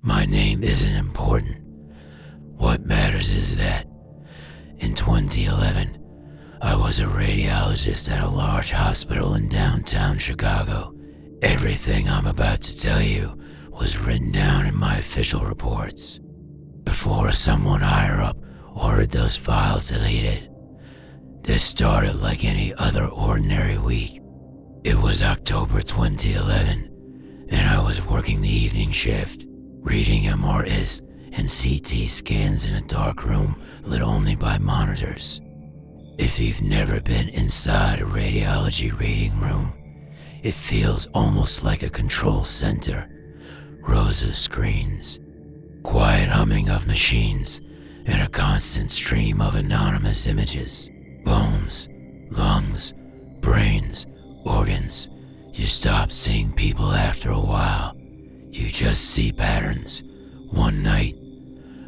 My name isn't important. What matters is that in 2011, I was a radiologist at a large hospital in downtown Chicago. Everything I'm about to tell you was written down in my official reports before someone higher up ordered those files deleted. This started like any other ordinary week. It was October 2011, and I was working the evening shift, reading MRIs and CT scans in a dark room lit only by monitors. If you've never been inside a radiology reading room, it feels almost like a control center. Rows of screens, quiet humming of machines, and a constant stream of anonymous images. Bones, lungs, brains, organs. You stop seeing people after a while. You just see patterns. One night,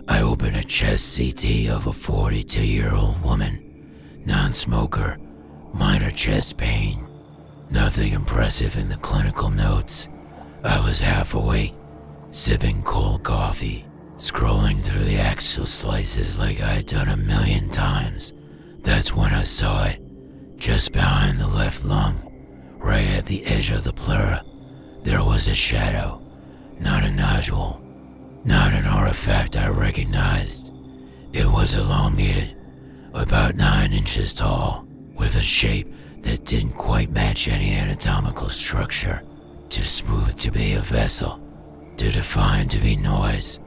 I opened a chest CT of a 42-year-old woman. Non-smoker, minor chest pain. Nothing impressive in the clinical notes. I was half awake, sipping cold coffee, scrolling through the axial slices like I had done a million times. That's when I saw it, just behind the left lung, right at the edge of the pleura. There was a shadow, not a nodule, not an artifact I recognized. It was elongated, about 9 inches tall, with a shape that didn't quite match any anatomical structure. Too smooth to be a vessel, too defined to be noise.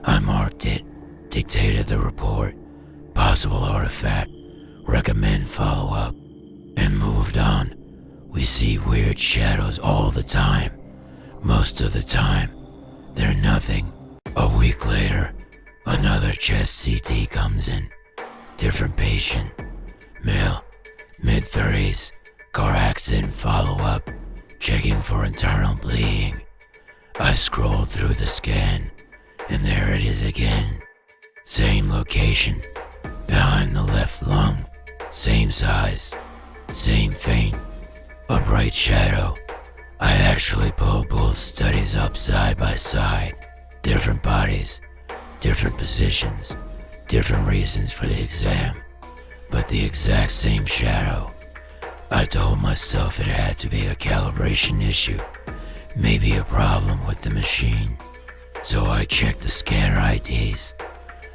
I marked it, dictated the report, possible artifact, recommend follow-up, and moved on. We see weird shadows all the time. Most of the time, they're nothing. A week later, another chest CT comes in. Different patient, male, mid-30s, car accident follow-up, checking for internal bleeding. I scroll through the scan, and there it is again. Same location, behind the left lung, same size, same faint, a bright shadow. I actually pulled both studies up side by side. Different bodies, different positions, different reasons for the exam, but the exact same shadow. I told myself it had to be a calibration issue, maybe a problem with the machine. So I checked the scanner IDs.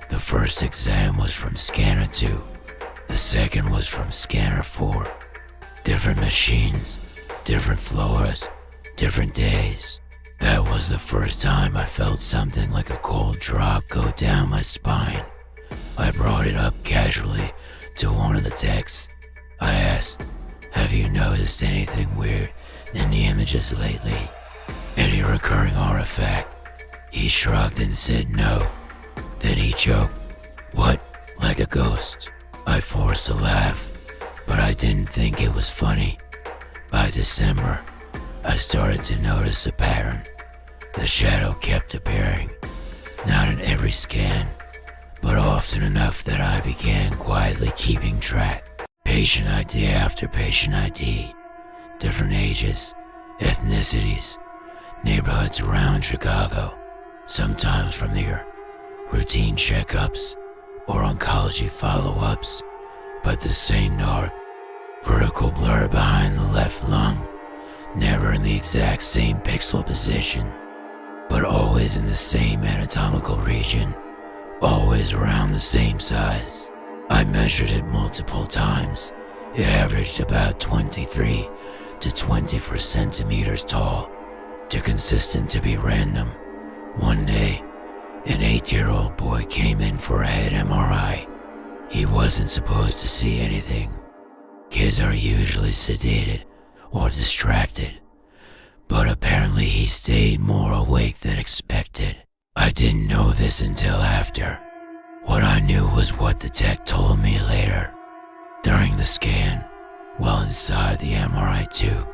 The first exam was from scanner 2. The second was from scanner 4. Different machines, different floors, different days. That was the first time I felt something like a cold drop go down my spine. I brought it up casually to one of the techs. I asked, "Have you noticed anything weird in the images lately? Any recurring artifact?" He shrugged and said no. Then he joked, "What, like a ghost?" I forced a laugh, but I didn't think it was funny. By December, I started to notice a pattern. The shadow kept appearing, not in every scan, but often enough that I began quietly keeping track. Patient ID after patient ID, different ages, ethnicities, neighborhoods around Chicago, sometimes from near, routine checkups or oncology follow-ups, but the same dark, vertical blur behind the left lung, never in the exact same pixel position, but always in the same anatomical region, always around the same size. I measured it multiple times. It averaged about 23 to 24 centimeters tall, too consistent to be random. One day, an 8-year-old boy came in for a head MRI. He wasn't supposed to see anything. Kids are usually sedated or distracted, but apparently he stayed more awake than expected. I didn't know this until after. What I knew was what the tech told me later. During the scan, while inside the MRI tube,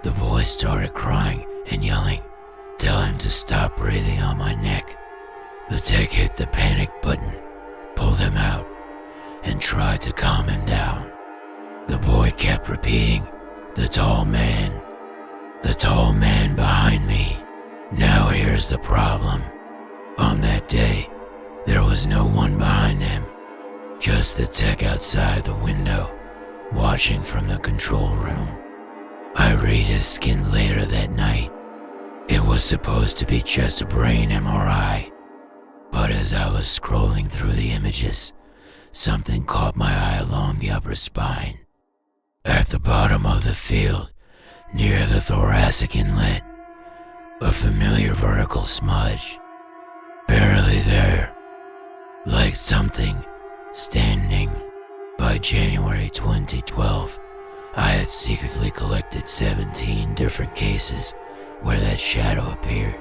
the boy started crying and yelling, "Tell him to stop breathing on my neck." The tech hit the panic button, pulled him out, and tried to calm him down. The boy kept repeating, "The tall man behind me." Now here's the problem. just the tech outside the window, watching from the control room. I read his skin later that night. It was supposed to be just a brain MRI, but as I was scrolling through the images, something caught my eye along the upper spine. At the bottom of the field, near the thoracic inlet, a familiar vertical smudge. Barely there, like something standing. By January 2012, I had secretly collected 17 different cases where that shadow appeared.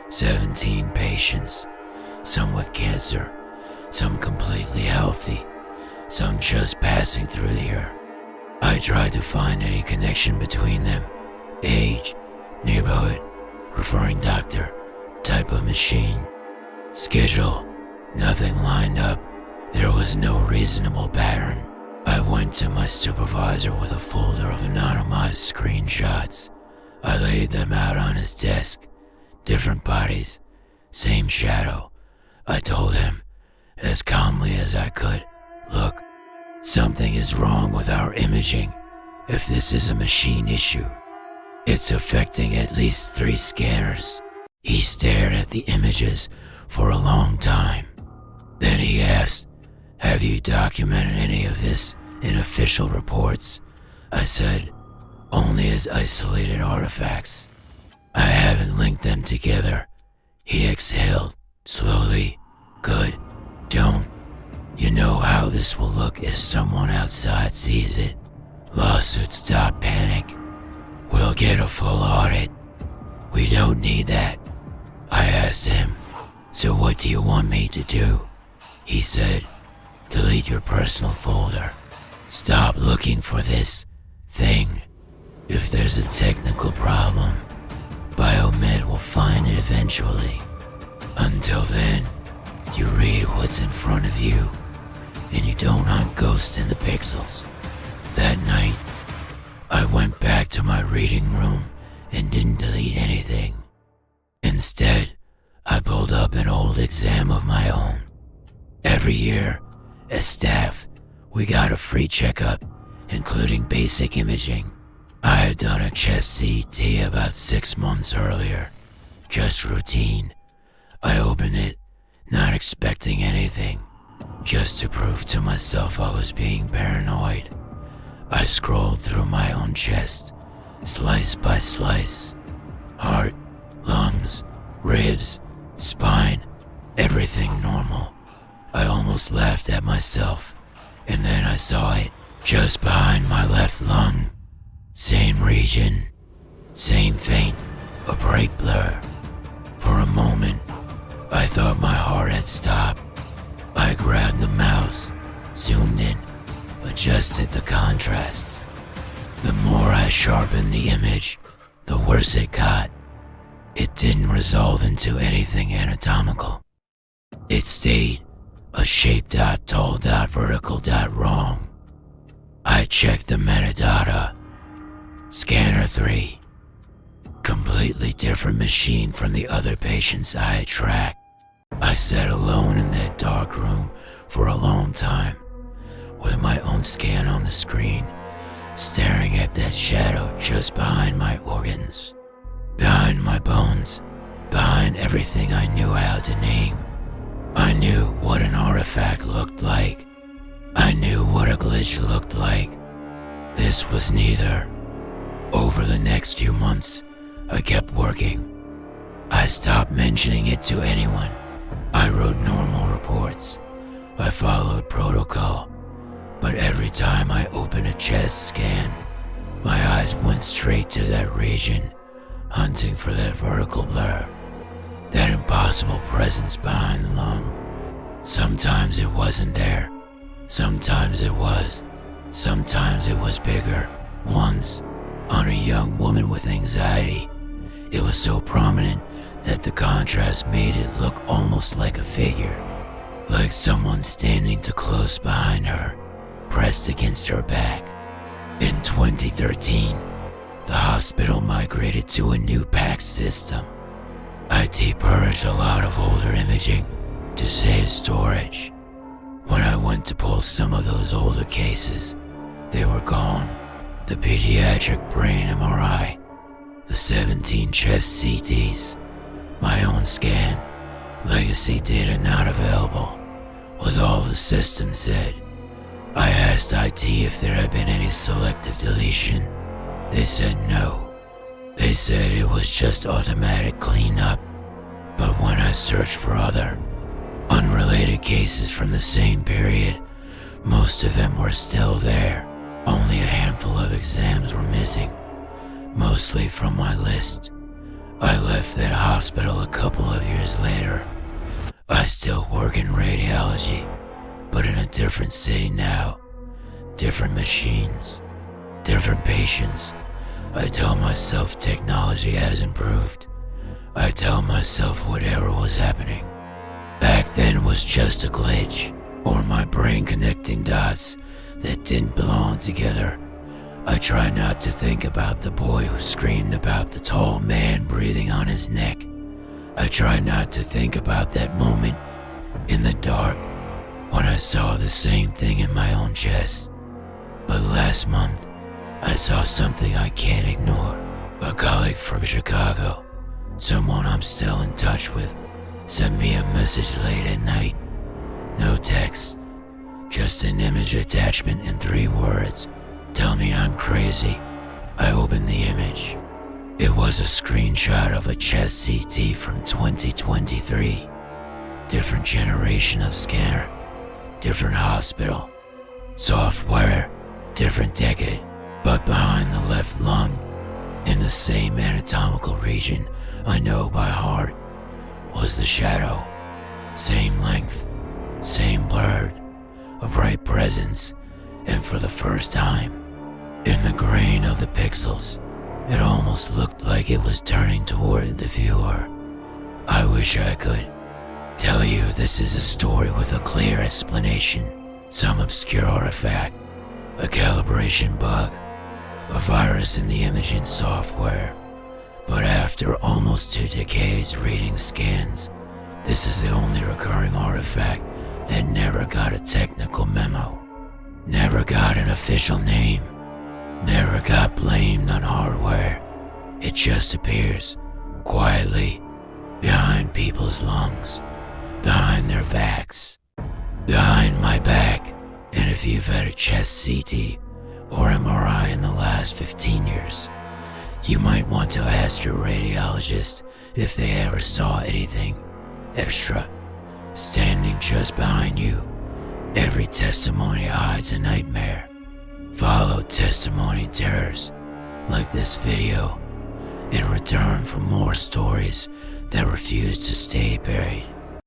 17 patients, some with cancer, some completely healthy, some just passing through the earth. I tried to find any connection between them. Age, neighborhood, referring doctor, type of machine, schedule. Nothing lined up. There was no reasonable pattern. I went to my supervisor with a folder of anonymized screenshots. I laid them out on his desk. Different bodies, same shadow. I told him, as calmly as I could, "Look, something is wrong with our imaging. If this is a machine issue, it's affecting at least 3 scanners." He stared at the images for a long time. Then he asked, "Have you documented any of this in official reports?" I said, "Only as isolated artifacts. I haven't linked them together." He exhaled, slowly. "Good. Don't. You know how this will look if someone outside sees it. Lawsuit, stop panic. We'll get a full audit. We don't need that." I asked him, "So what do you want me to do?" He said, "Delete your personal folder. Stop looking for this thing. If there's a technical problem, Biomed will find it eventually. Until then, you read what's in front of you, and you don't hunt ghosts in the pixels." That night, I went back to my reading room and didn't delete anything. Instead, I pulled up an old exam of my own. Every year, as staff, we got a free checkup, including basic imaging. I had done a chest CT about 6 months earlier, just routine. I opened it, not expecting anything, just to prove to myself I was being paranoid. I scrolled through my own chest, slice by slice. Heart, lungs, ribs, spine, everything normal. I almost laughed at myself, and then I saw it just behind my left lung. Same region, same faint, a bright blur. For a moment, I thought my heart had stopped. I grabbed the mouse, zoomed in, adjusted the contrast. The more I sharpened the image, the worse it got. It didn't resolve into anything anatomical. It stayed a shape dot, tall dot, vertical dot wrong. I checked the metadata. Scanner 3. Completely different machine from the other patients I had tracked. I sat alone in that dark room for a long time, with my own scan on the screen, staring at that shadow just behind my organs, behind my bones, behind everything I knew how to name. I knew what an artifact looked like. I knew what a glitch looked like. This was neither. Over the next few months, I kept working. I stopped mentioning it to anyone. I wrote normal reports. I followed protocol. But every time I opened a chest scan, my eyes went straight to that region, hunting for that vertical blur, that impossible presence behind the lung. Sometimes it wasn't there. Sometimes it was. Sometimes it was bigger. Once, on a young woman with anxiety, it was so prominent that the contrast made it look almost like a figure, like someone standing too close behind her, pressed against her back. In 2013, the hospital migrated to a new PACS system. IT purged a lot of older imaging to save storage. When I went to pull some of those older cases. They were gone. The pediatric brain MRI, the 17 chest CTs, my own scan, legacy data not available, was all the system said. I asked IT if there had been any selective deletion. They said no. They said it was just automatic cleanup. But when I searched for other, unrelated cases from the same period, most of them were still there. Only a handful of exams were missing, mostly from my list. I left that hospital a couple of years later. I still work in radiology, but in a different city now. Different machines, different patients. I tell myself technology has improved. I tell myself whatever was happening back then was just a glitch, or my brain connecting dots that didn't belong together. I try not to think about the boy who screamed about the tall man breathing on his neck. I try not to think about that moment in the dark when I saw the same thing in my own chest. But last month, I saw something I can't ignore. A colleague from Chicago, someone I'm still in touch with, sent me a message late at night. No text, just an image attachment and 3 words. Tell me I'm crazy. I opened the image. It was a screenshot of a chest CT from 2023. Different generation of scanner, different hospital, software, different decade, but behind the left lung, in the same anatomical region I know by heart, was the shadow. Same length, same blurred, a bright presence, and for the first time, in the grain of the pixels, it almost looked like it was turning toward the viewer. I wish I could tell you this is a story with a clear explanation, some obscure artifact, a calibration bug, a virus in the imaging software. But after almost 2 decades reading scans, this is the only recurring artifact that never got a technical memo, never got an official name, never got blamed on hardware. It just appears, quietly, behind people's lungs, behind their backs, behind my back. And if you've had a chest CT or MRI in the last 15 years, you might want to ask your radiologist if they ever saw anything extra standing just behind you. Every testimony hides a nightmare. Follow testimony terrors like this video in return for more stories that refuse to stay buried.